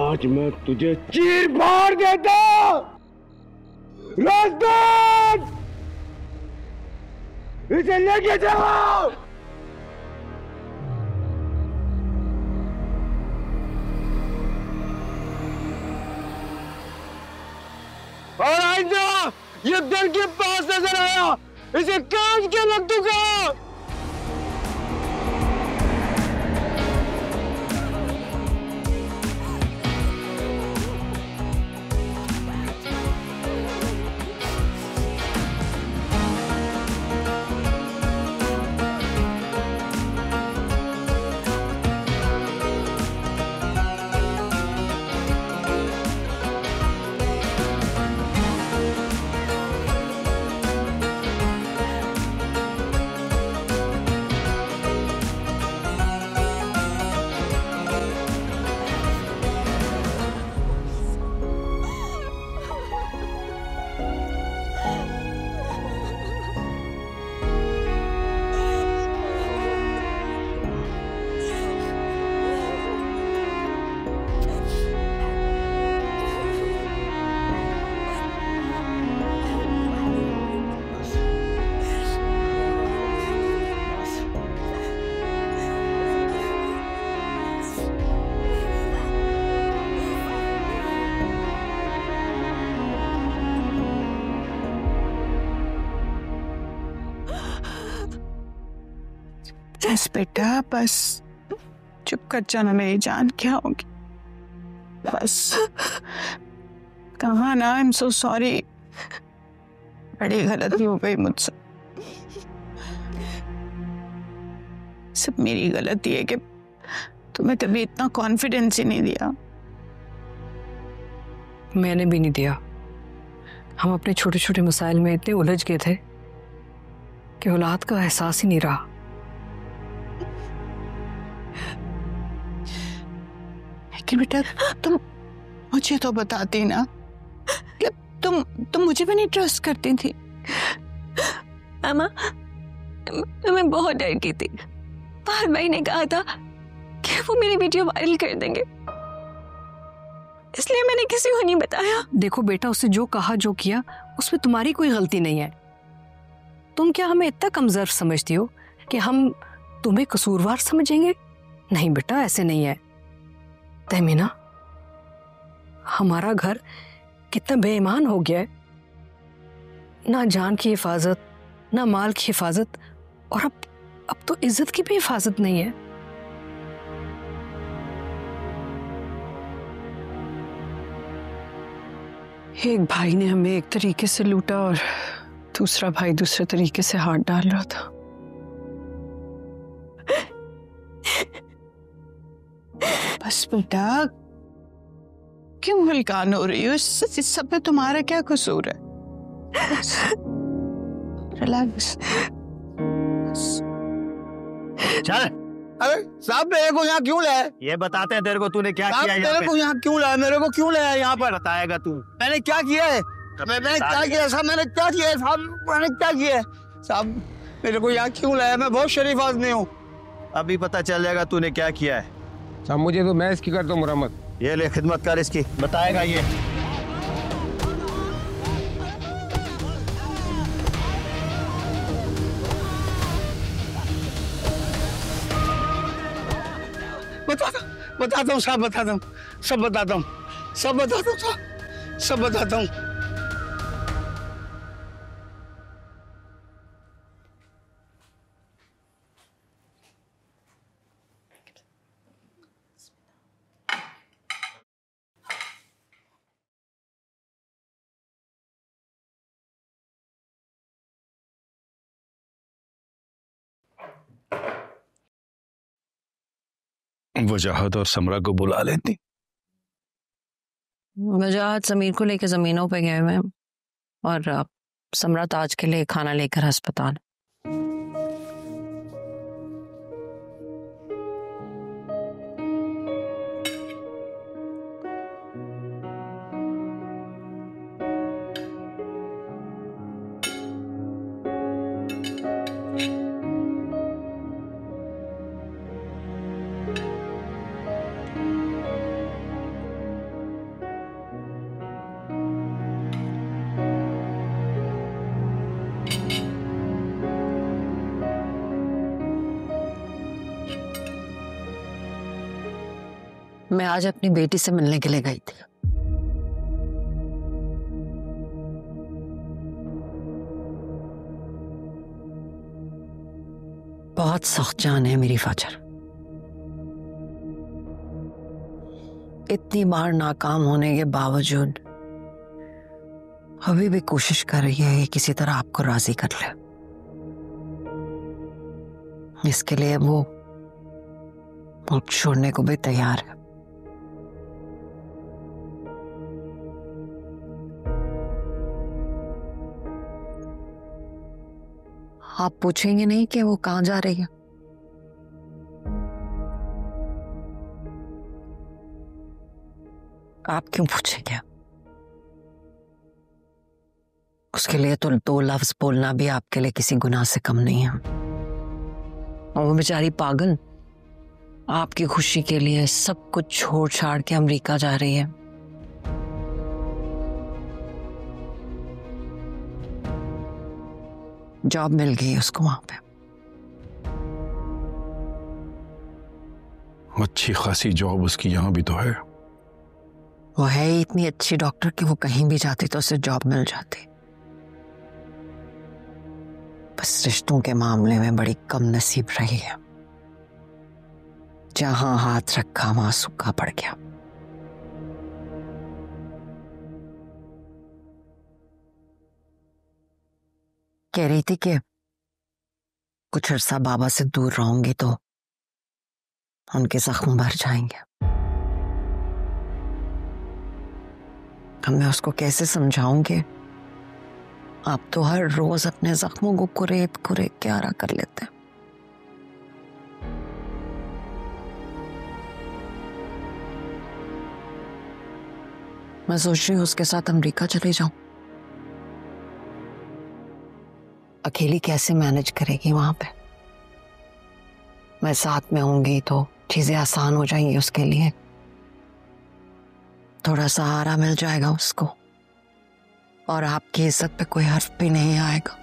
आज मैं तुझे चीर फाड़ देता। राजदान, इसे लेके जाओ। और आइंदा ये दिल के पास नजर आया, इसे काट के रख दूंगा। बस बेटा, बस चुप कर जाना मेरी जान, क्या होगी? बस कहा ना, आई एम सो सॉरी, बड़ी गलती हो गई मुझसे। सब मेरी गलती है कि तुम्हें कभी इतना कॉन्फिडेंस ही नहीं दिया। मैंने भी नहीं दिया। हम अपने छोटे छोटे मसाइल में इतने उलझ गए थे कि औलाद का एहसास ही नहीं रहा। कि बेटा तुम मुझे तो बताती ना, तुम मुझे भी नहीं ट्रस्ट करती थी। मामा, मैं बहुत डर गई थी। फाहद भाई ने कहा था कि वो मेरी वीडियो वायरल कर देंगे, इसलिए मैंने किसी को नहीं बताया। देखो बेटा, उसने जो कहा जो किया उसमें तुम्हारी कोई गलती नहीं है। तुम क्या हमें इतना कमजोर समझती हो कि हम तुम्हें कसूरवार समझेंगे? नहीं बेटा, ऐसे नहीं है। तहमीना, हमारा घर कितना बेईमान हो गया है। ना जान की हिफाजत, ना माल की हिफाजत, और अब तो इज्जत की भी हिफाजत नहीं है। एक भाई ने हमें एक तरीके से लूटा और दूसरा भाई दूसरे तरीके से हाथ डाल रहा था। बस बेटा, क्यों हल्कान हो रही हो? इस सब में तुम्हारा क्या कसूर है? रिलैक्स। चल। अरे साहब, मेरे को यहाँ क्यों लाया? ये बताते हैं तेरे को तूने क्या किया है। मेरे को यहाँ क्यों लाया? मेरे को क्यों लाया यहाँ पर? बताएगा तू। मैंने क्या किया है? मैंने क्या किया साहब? मैंने क्या किया है साहब? मैंने क्या किया है साहब? मेरे को यहाँ क्यों लाया? मैं बहुत शरीफ आदमी हूँ। अभी पता चल जाएगा तूने क्या किया है। साहब मुझे तो मैं इसकी करता हूँ मुरम्मत। ये ले खिदमत कर इसकी, बताएगा ये। बताता हूँ साहब, बताता हूँ, सब बताता हूँ, सब बताता हूँ साहब, सब बताता हूँ। वजाहत और समरा को बुला लेती। वजाहत समीर को लेकर जमीनों पे गए हुए हैं और समरा ताज के लिए खाना लेकर अस्पताल। मैं आज अपनी बेटी से मिलने के लिए गई थी। बहुत सख्त जान है मेरी फाजर। इतनी बार नाकाम होने के बावजूद अभी भी कोशिश कर रही है कि किसी तरह आपको राजी कर ले। इसके लिए वो मुल्क छोड़ने को भी तैयार है। आप पूछेंगे नहीं कि वो कहां जा रही है? आप क्यों पूछेंगे? उसके लिए तो 2 लफ्ज बोलना भी आपके लिए किसी गुनाह से कम नहीं है। और वो बेचारी पागल आपकी खुशी के लिए सब कुछ छोड़ छाड़ के अमेरिका जा रही है। जॉब मिल गई उसको वहां पे। अच्छी खासी जॉब उसकी यहाँ भी तो है। वो है ही इतनी अच्छी डॉक्टर कि वो कहीं भी जाती तो उसे जॉब मिल जाती। बस रिश्तों के मामले में बड़ी कम नसीब रही है। जहां हाथ रखा वहां सूखा पड़ गया। कह रही थी कि कुछ अरसा बाबा से दूर रहूंगी तो उनके जख्म भर जाएंगे। अब मैं उसको कैसे समझाऊंगी? आप तो हर रोज अपने जख्मों को कुरेद कुरेद के आरा कर लेते हैं। मैं सोच रही हूँ उसके साथ अमेरिका चले जाऊं। अकेली कैसे मैनेज करेगी वहां पे? मैं साथ में होंगी तो चीजें आसान हो जाएंगी उसके लिए। थोड़ा सहारा मिल जाएगा उसको और आपकी इज्जत पे कोई हर्फ भी नहीं आएगा।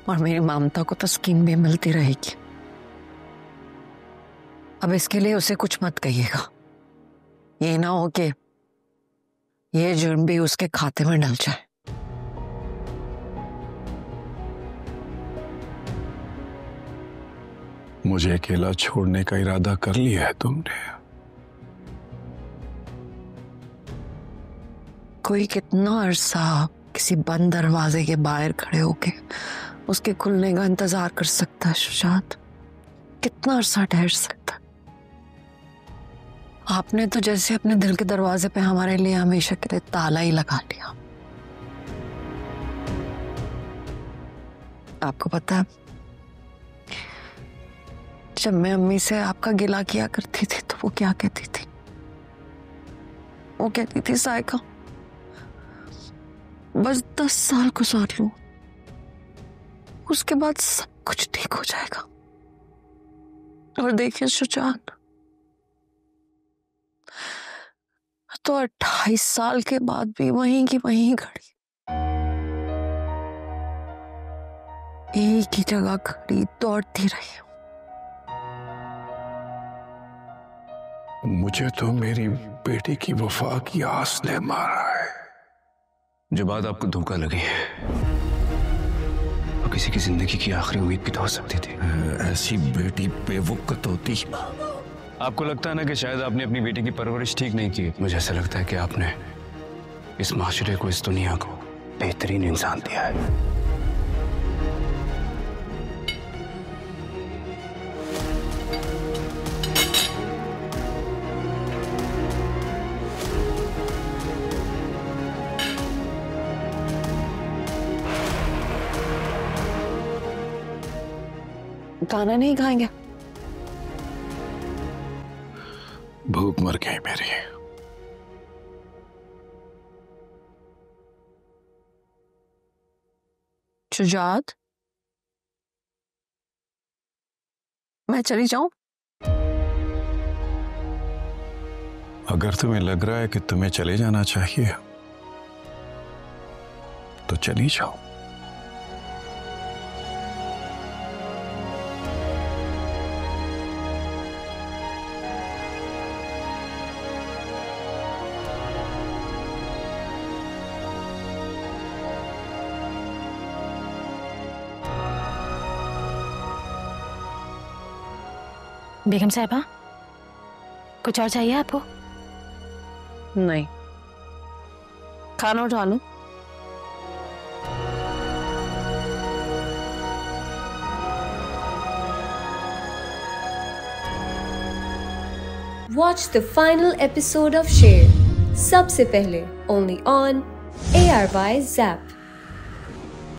और मेरी ममता को तो स्कीम भी मिलती रहेगी। अब इसके लिए उसे कुछ मत कहिएगा। ये ना हो कि ये जुर्म भी उसके खाते में डल जाए। मुझे अकेला छोड़ने का इरादा कर लिया है तुमने? कोई कितना अरसा किसी बंद दरवाजे के बाहर खड़े होके उसके खुलने का इंतजार कर सकता है शुजात? कितना अरसा ठहर सकता है? आपने तो जैसे अपने दिल के दरवाजे पे हमारे लिए हमेशा के लिए ताला ही लगा लिया। आपको पता है, जब मैं अम्मी से आपका गिला किया करती थी तो वो क्या कहती थी? वो कहती थी सायका बस 10 साल गुजार लो, उसके बाद सब कुछ ठीक हो जाएगा। और देखिए शुजात, तो 28 साल के बाद भी वहीं की वहीं खड़ी, एक ही जगह खड़ी दौड़ती रही। मुझे तो मेरी बेटी की वफा की आस ने मारा है। जो बात आपको धोखा लगी है वो किसी की जिंदगी की आखिरी उम्मीद भी तो हो सकती थी। ऐसी बेटी बेवकूफ होती। आपको लगता है ना कि शायद आपने अपनी बेटी की परवरिश ठीक नहीं की। मुझे ऐसा लगता है कि आपने इस माशरे को, इस दुनिया को बेहतरीन इंसान दिया है। खाना नहीं खाएंगे? भूख मर गई मेरी। शुजात, मैं चली जाऊं? अगर तुम्हें लग रहा है कि तुम्हें चले जाना चाहिए तो चली जाओ। बेगम साहिबा, कुछ और चाहिए आपको? नहीं, खाना उठा लो। Watch the final episode of Sher सबसे पहले only on ARY Zap।